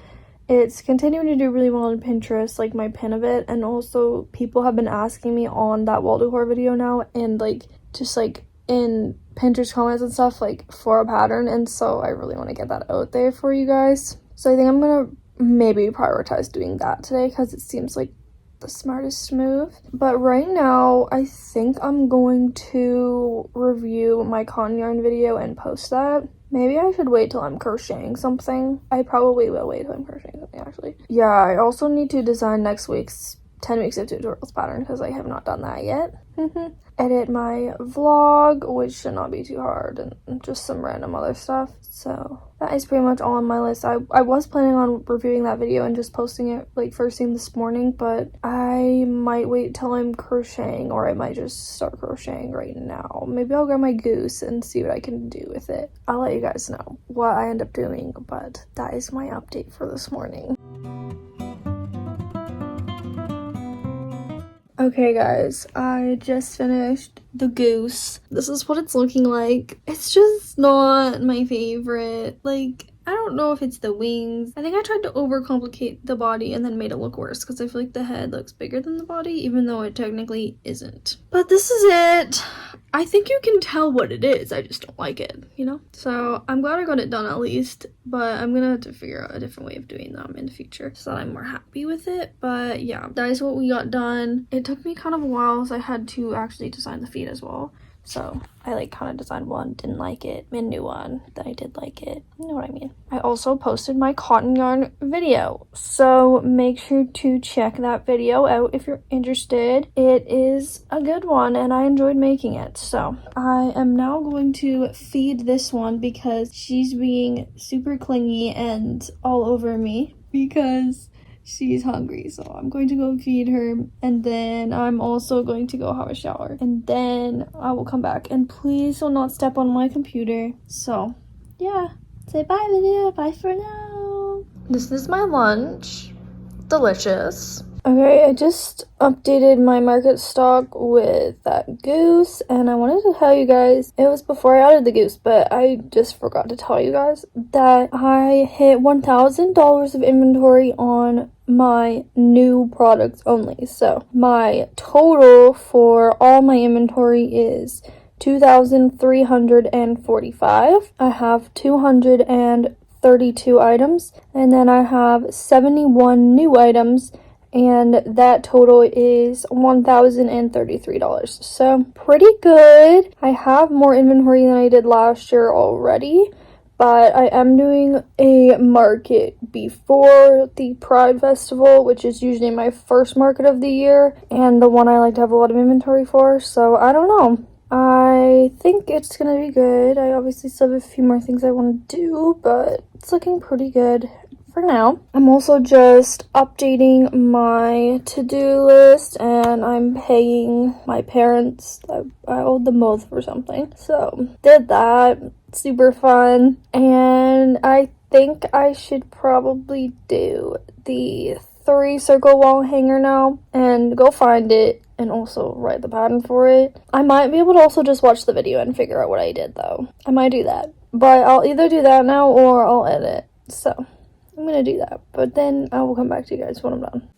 it's continuing to do really well on Pinterest, like my pin of it, and also people have been asking me on that wall decor video now and like just like in Pinterest comments and stuff like for a pattern, and so I really want to get that out there for you guys. So I think I'm gonna maybe prioritize doing that today because it seems like the smartest move. But right now I think I'm going to review my cotton yarn video and post that. Maybe I should wait till I'm crocheting something. I probably will wait till I'm crocheting something, actually. Yeah, I also need to design next week's 10 weeks of tutorials pattern because I have not done that yet. Edit my vlog, which should not be too hard, and just some random other stuff. So that is pretty much all on my list. I was planning on reviewing that video and just posting it like first thing this morning, but I might wait till I'm crocheting, or I might just start crocheting right now. Maybe I'll grab my goose and see what I can do with it. I'll let you guys know what I end up doing, but that is my update for this morning. Okay guys, I just finished the goose. This is what it's looking like. It's just not my favorite. Like, I don't know if it's the wings. I think I tried to overcomplicate the body and then made it look worse because I feel like the head looks bigger than the body, even though it technically isn't. But this is it. I think you can tell what it is. I just don't like it, you know? So I'm glad I got it done at least, but I'm gonna have to figure out a different way of doing them in the future so that I'm more happy with it. But yeah, that is what we got done. It took me kind of a while, so I had to actually design the feet as well. So I like kind of designed one, didn't like it, made a new one, then I did like it. You know what I mean? I also posted my cotton yarn video, so make sure to check that video out if you're interested. It is a good one and I enjoyed making it. So I am now going to feed this one because she's being super clingy and all over me because she's hungry. So I'm going to go feed her, and then I'm also going to go have a shower, and then I will come back. And please do not step on my computer. So yeah, say bye video, bye for now. This is my lunch. Delicious. Okay, I just updated my market stock with that goose, and I wanted to tell you guys, it was before I added the goose, but I just forgot to tell you guys that I hit $1,000 of inventory on my new products only. So my total for all my inventory is 2,345. I have 232 items, and then I have 71 new items, and that total is $1,033. So pretty good. I have more inventory than I did last year already, but I am doing a market before the Pride Festival, which is usually my first market of the year and the one I like to have a lot of inventory for. So I don't know. I think it's gonna be good. I obviously still have a few more things I want to do, but it's looking pretty good for now. I'm also just updating my to-do list, and I'm paying my parents. I owed them both for something, so did that. Super fun. And I think I should probably do the 3-circle wall hanger now and go find it and also write the pattern for it. I might be able to also just watch the video and figure out what I did though. I might do that, but I'll either do that now or I'll edit. So I'm gonna do that, but then I will come back to you guys when I'm done.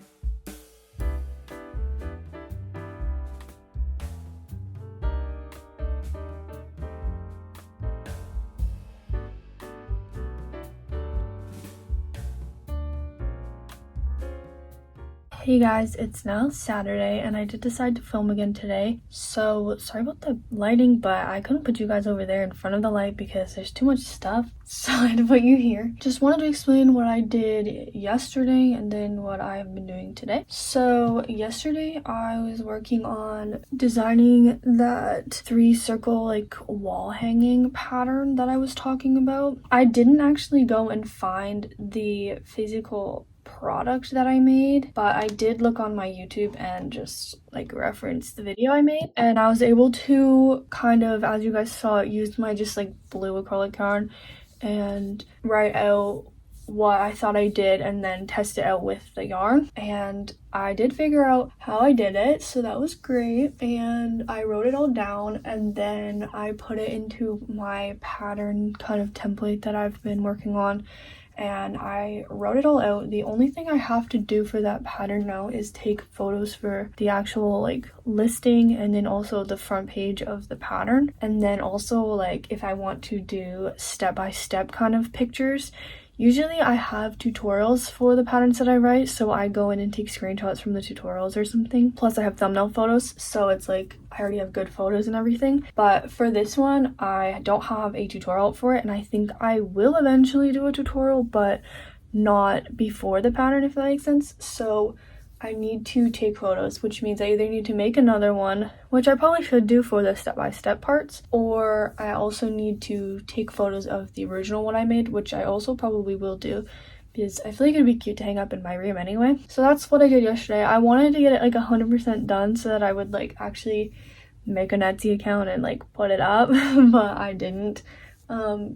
Hey guys, it's now Saturday and I did decide to film again today, so sorry about the lighting, but I couldn't put you guys over there in front of the light because there's too much stuff, so I had to put you here. Just wanted to explain what I did yesterday and then what I've been doing today. So yesterday I was working on designing that 3-circle like wall hanging pattern that I was talking about. I didn't actually go and find the physical product that I made, but I did look on my YouTube and just like reference the video I made, and I was able to kind of, as you guys saw, use my just like blue acrylic yarn and write out what I thought I did and then test it out with the yarn, and I did figure out how I did it, so that was great. And I wrote it all down and then I put it into my pattern kind of template that I've been working on, and I wrote it all out. The only thing I have to do for that pattern now is take photos for the actual like listing and then also the front page of the pattern, and then also like if I want to do step-by-step kind of pictures. Usually I have tutorials for the patterns that I write, so I go in and take screenshots from the tutorials or something. Plus I have thumbnail photos, so it's like I already have good photos and everything. But for this one, I don't have a tutorial for it, and I think I will eventually do a tutorial, but not before the pattern, if that makes sense. So I need to take photos, which means I either need to make another one, which I probably should do for the step-by-step parts, or I also need to take photos of the original one I made, which I also probably will do because I feel like it'd be cute to hang up in my room anyway. So that's what I did yesterday. I wanted to get it like 100% done so that I would like actually make an Etsy account and like put it up, but I didn't.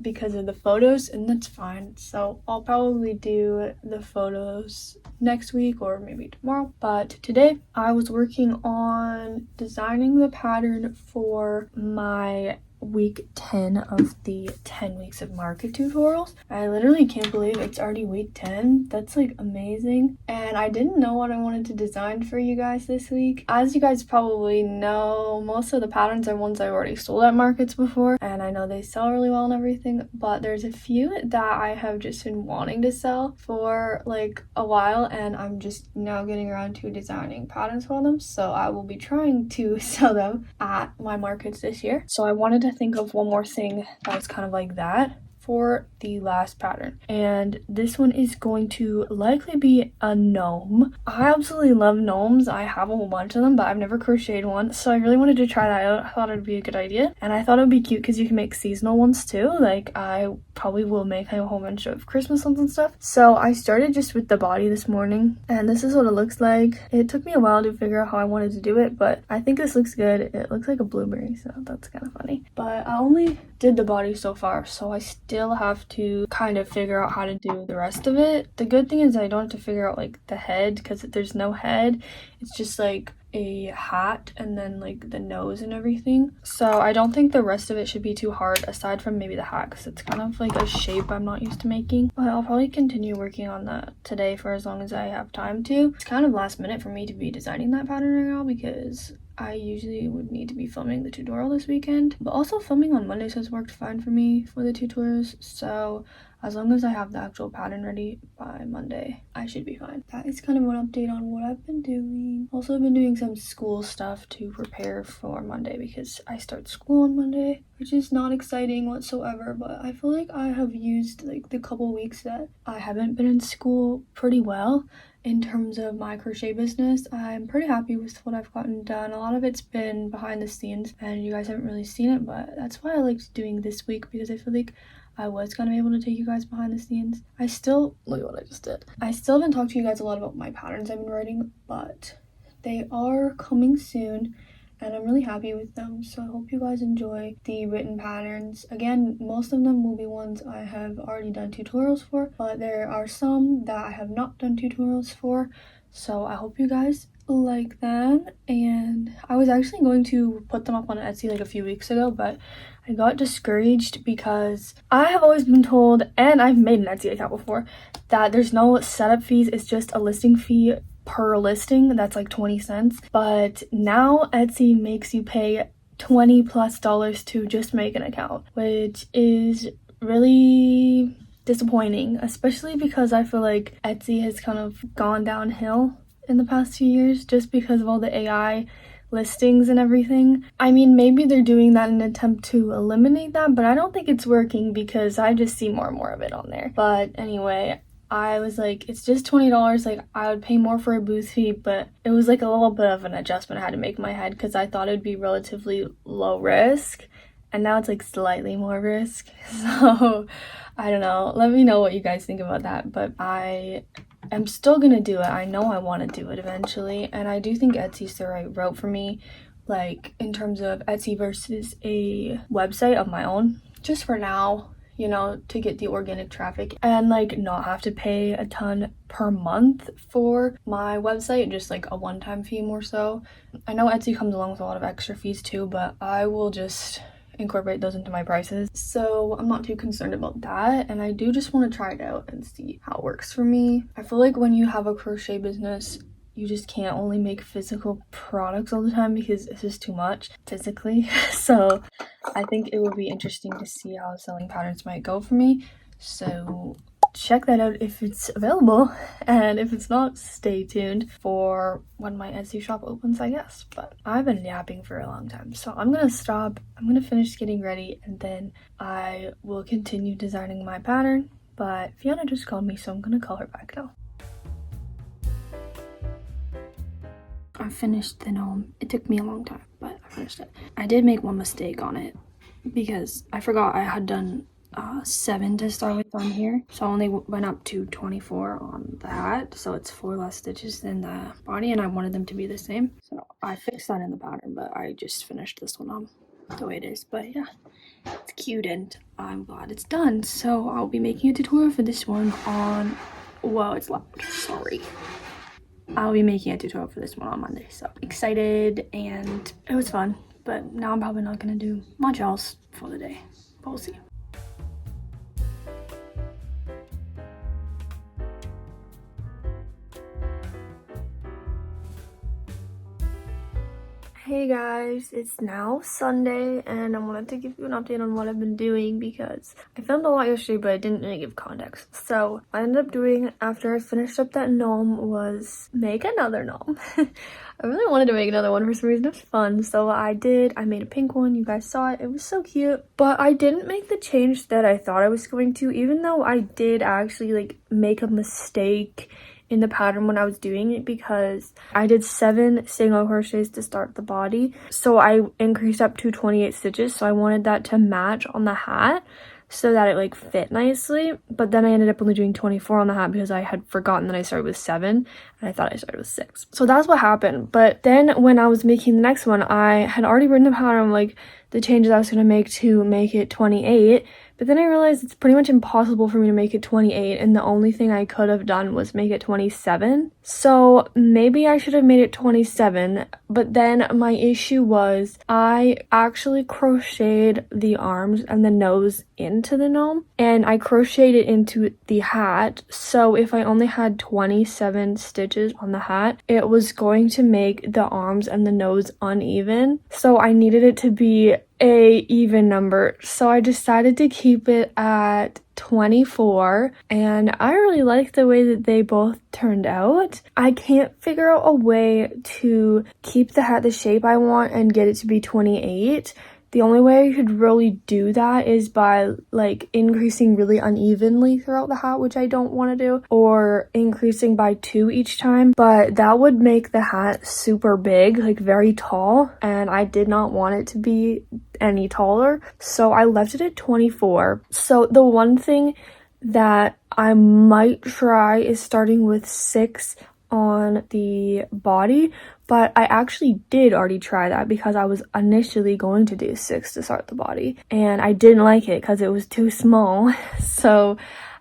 Because of the photos, and that's fine. So I'll probably do the photos next week or maybe tomorrow. But today I was working on designing the pattern for my week 10 of the 10 weeks of market tutorials. I literally can't believe it's already week 10. That's like amazing. And I didn't know what I wanted to design for you guys this week. As you guys probably know, most of the patterns are ones I've already sold at markets before, and I know they sell really well and everything, but there's a few that I have just been wanting to sell for like a while, and I'm just now getting around to designing patterns for them, so I will be trying to sell them at my markets this year. So I wanted to think of one more thing that was kind of like that for the last pattern, and this one is going to likely be a gnome. I absolutely love gnomes. I have a whole bunch of them, but I've never crocheted one, so I really wanted to try that out. I thought it'd be a good idea, and I thought it would be cute because you can make seasonal ones too. Like I probably will make a whole bunch of Christmas ones and stuff. So I started just with the body this morning, and this is what it looks like. It took me a while to figure out how I wanted to do it, but I think this looks good. It looks like a blueberry, so that's kind of funny. But I only did the body so far, so I still have to kind of figure out how to do the rest of it. The good thing is I don't have to figure out like the head, because there's no head. It's just like a hat and then like the nose and everything. So I don't think the rest of it should be too hard, aside from maybe the hat, because it's kind of like a shape I'm not used to making. But I'll probably continue working on that today for as long as I have time to. It's kind of last minute for me to be designing that pattern right now because I usually would need to be filming the tutorial this weekend, but also filming on Mondays has worked fine for me for the tutorials, so As long as I have the actual pattern ready by Monday, I should be fine. That is kind of an update on what I've been doing. Also, I've been doing some school stuff to prepare for Monday because I start school on Monday, which is not exciting whatsoever, but I feel like I have used like the couple weeks that I haven't been in school pretty well. In terms of my crochet business, I'm pretty happy with what I've gotten done. A lot of it's been behind the scenes and you guys haven't really seen it, but that's why I liked doing this week, because I feel like I was gonna be able to take you guys behind the scenes. Look at what I just did. I still haven't talked to you guys a lot about my patterns I've been writing, but they are coming soon and I'm really happy with them. So I hope you guys enjoy the written patterns. Again, most of them will be ones I have already done tutorials for, but there are some that I have not done tutorials for. So I hope you guys like them. And I was actually going to put them up on Etsy like a few weeks ago, but I got discouraged because I have always been told, and I've made an Etsy account before, that there's no setup fees. It's just a listing fee per listing. That's like 20 cents. But now Etsy makes you pay $20+ to just make an account, which is really disappointing, especially because I feel like Etsy has kind of gone downhill in the past few years just because of all the AI listings and everything. I mean, maybe they're doing that in an attempt to eliminate that, but I don't think it's working because I just see more and more of it on there. But anyway, I was like, it's just $20. Like, I would pay more for a booth fee, but it was like a little bit of an adjustment I had to make in my head because I thought it'd be relatively low risk, and now it's like slightly more risk. So I don't know. Let me know what you guys think about that, but I'm still gonna do it. I know I want to do it eventually, and I do think Etsy's the right route for me, like in terms of Etsy versus a website of my own, just for now, you know, to get the organic traffic and like not have to pay a ton per month for my website, just like a one-time fee more so. I know Etsy comes along with a lot of extra fees too, but I will just incorporate those into my prices, so I'm not too concerned about that. And I do just want to try it out and see how it works for me. I feel like when you have a crochet business, you just can't only make physical products all the time because it's just too much physically. So I think it would be interesting to see how selling patterns might go for me. So check that out if it's available, and if it's not, stay tuned for when my Etsy shop opens, I guess. But I've been yapping for a long time, so I'm gonna stop. I'm gonna finish getting ready, and then I will continue designing my pattern. But Fiona just called me, so I'm gonna call her back now. I finished the gnome. It took me a long time, but I finished it. I did make one mistake on it because I forgot I had done 7 to start with on here, so I only went up to 24 on the hat, so it's 4 less stitches than the body, and I wanted them to be the same, so I fixed that in the pattern. But I just finished this one on the way it is. But yeah, it's cute and I'm glad it's done. So I'll be making a tutorial for this one on, well, it's loud, sorry. I'll be making a tutorial for this one on Monday, so excited, and it was fun. But now I'm probably not gonna do much else for the day, but we'll see. Hey guys, it's now Sunday, and I wanted to give you an update on what I've been doing because I filmed a lot yesterday, but I didn't really give context. So what I ended up doing after I finished up that gnome was make another gnome. I really wanted to make another one for some reason. It was fun, so I did. I made a pink one. You guys saw it. It was so cute. But I didn't make the change that I thought I was going to, even though I did actually like make a mistake in the pattern when I was doing it, because I did 7 single crochets to start the body, so I increased up to 28 stitches. So I wanted that to match on the hat so that it like fit nicely, but then I ended up only doing 24 on the hat because I had forgotten that I started with 7 and I thought I started with 6. So that's what happened. But then when I was making the next one, I had already written the pattern, like the changes I was going to make to make it 28. But then I realized it's pretty much impossible for me to make it 28, and the only thing I could have done was make it 27. So maybe I should have made it 27, but then my issue was I actually crocheted the arms and the nose into the gnome, and I crocheted it into the hat. So if I only had 27 stitches on the hat, it was going to make the arms and the nose uneven. So I needed it to be a even number, so I decided to keep it at 24, and I really like the way that they both turned out. I can't figure out a way to keep the hat the shape I want and get it to be 28. The only way I could really do that is by like increasing really unevenly throughout the hat, which I don't want to do, or increasing by 2 each time, but that would make the hat super big, like very tall, and I did not want it to be any taller, so I left it at 24. So the one thing that I might try is starting with 6 on the body, but I actually did already try that because I was initially going to do 6 to start the body, and I didn't like it because it was too small. So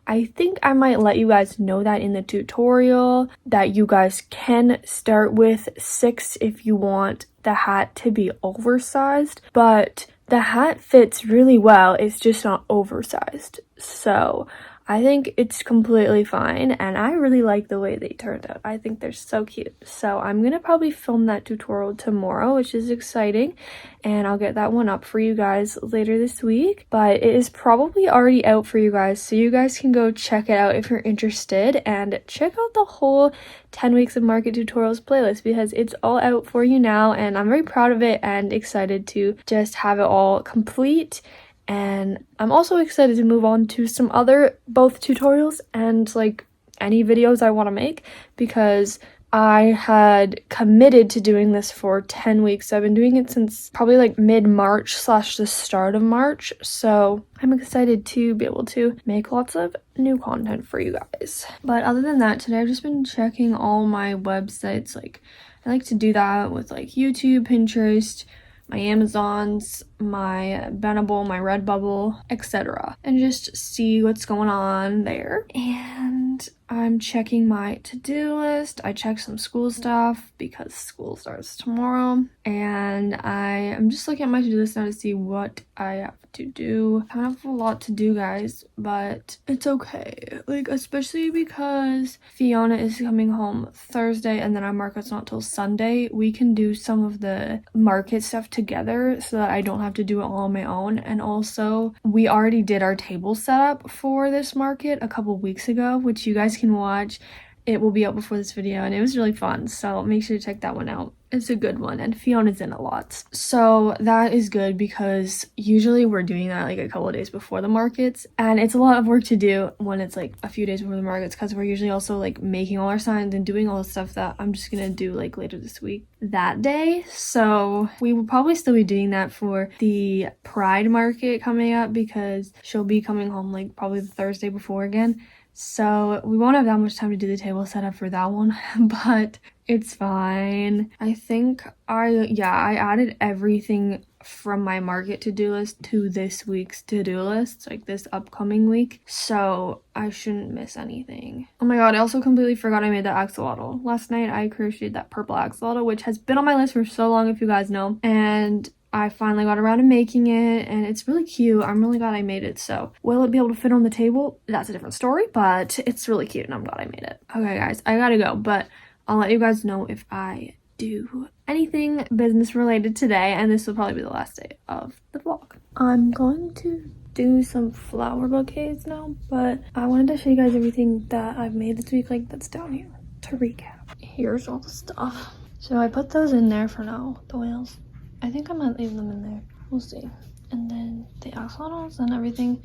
I think I might let you guys know that in the tutorial that you guys can start with 6 if you want the hat to be oversized, but the hat fits really well, it's just not oversized. So I think it's completely fine, and I really like the way they turned out. I think they're so cute. So I'm gonna probably film that tutorial tomorrow, which is exciting, and I'll get that one up for you guys later this week. But it is probably already out for you guys, so you guys can go check it out if you're interested, and check out the whole 10 weeks of market tutorials playlist because it's all out for you now, and I'm very proud of it and excited to just have it all complete. And I'm also excited to move on to some other both tutorials and like any videos I want to make, because I had committed to doing this for 10 weeks. I've been doing it since probably like mid-March / the start of March, so I'm excited to be able to make lots of new content for you guys. But other than that, today I've just been checking all my websites. Like I like to do that with like YouTube, Pinterest, my Amazons, my Venable, my Redbubble, etc. and just see what's going on there. And I'm checking my to-do list. I checked some school stuff because school starts tomorrow, and I'm just looking at my to-do list now to see what I have to do. I have a lot to do, guys, but it's okay, like especially because Fiona is coming home Thursday and then our market's not till Sunday. We can do some of the market stuff together so that I don't have to do it all on my own. And also we already did our table setup for this market a couple weeks ago, which you guys can watch. It will be out before this video, and it was really fun, so make sure to check that one out. It's a good one, and Fiona's in a lot, so that is good because usually we're doing that like a couple of days before the markets, and it's a lot of work to do when it's like a few days before the markets because we're usually also like making all our signs and doing all the stuff that I'm just gonna do like later this week that day. So we will probably still be doing that for the Pride market coming up because she'll be coming home like probably the Thursday before again. So we won't have that much time to do the table setup for that one, but it's fine. I think I added everything from my market to-do list to this week's to-do list, like this upcoming week, so I shouldn't miss anything. Oh my god, I also completely forgot I made that axolotl. Last night I crocheted that purple axolotl, which has been on my list for so long, if you guys know, and I finally got around to making it, and it's really cute. I'm really glad I made it. So will it be able to fit on the table? That's a different story, but it's really cute and I'm glad I made it. Okay guys, I gotta go, but I'll let you guys know if I do anything business related today, and this will probably be the last day of the vlog. I'm going to do some flower bouquets now, but I wanted to show you guys everything that I've made this week, like that's down here. To recap, here's all the stuff. So I put those in there for now, the whales. I think I might leave them in there. We'll see. And then the axolotls and everything.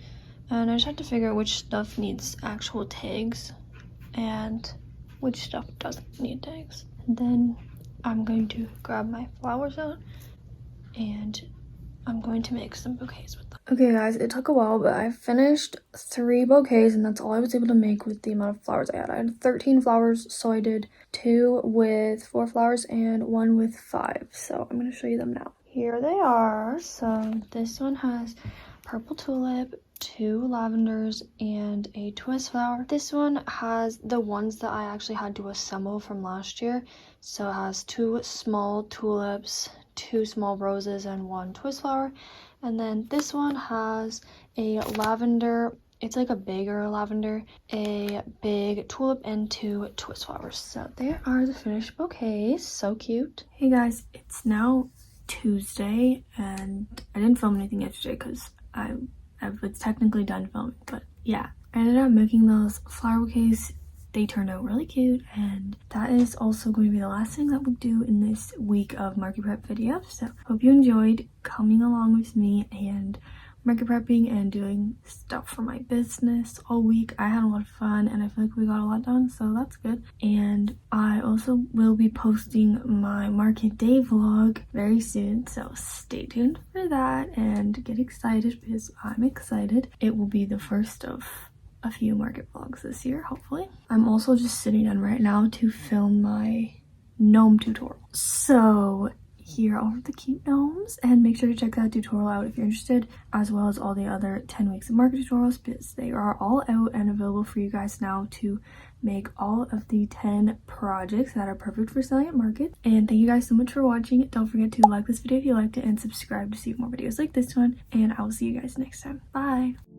And I just have to figure out which stuff needs actual tags and which stuff doesn't need tags. And then I'm going to grab my flowers out and I'm going to make some bouquets with them. Okay guys, it took a while, but I finished 3 bouquets and that's all I was able to make with the amount of flowers I had. I had 13 flowers, so I did 2 with 4 flowers and 1 with 5. So I'm going to show you them now. Here they are. So this one has purple tulip, 2 lavenders, and a twist flower. This one has the ones that I actually had to assemble from last year. So it has 2 small tulips, 2 small roses, and 1 twist flower. And then this one has a lavender, it's like a bigger lavender, a big tulip, and 2 twist flowers. So there are the finished bouquets. So cute. Hey guys, it's now Tuesday, and I didn't film anything yesterday because I was technically done filming. But yeah, I ended up making those flower bouquets. They turned out really cute, and that is also going to be the last thing that we do in this week of market prep video. So hope you enjoyed coming along with me and market prepping and doing stuff for my business all week. I had a lot of fun and I feel like we got a lot done, so that's good. And I also will be posting my market day vlog very soon, so stay tuned for that and get excited because I'm excited. It will be the first of a few market vlogs this year, hopefully. I'm also just sitting down right now to film my gnome tutorial. So here are all of the cute gnomes, and make sure to check that tutorial out if you're interested, as well as all the other 10 weeks of market tutorials, because they are all out and available for you guys now to make all of the 10 projects that are perfect for selling at market. And thank you guys so much for watching. Don't forget to like this video if you liked it and subscribe to see more videos like this one, and I will see you guys next time. Bye.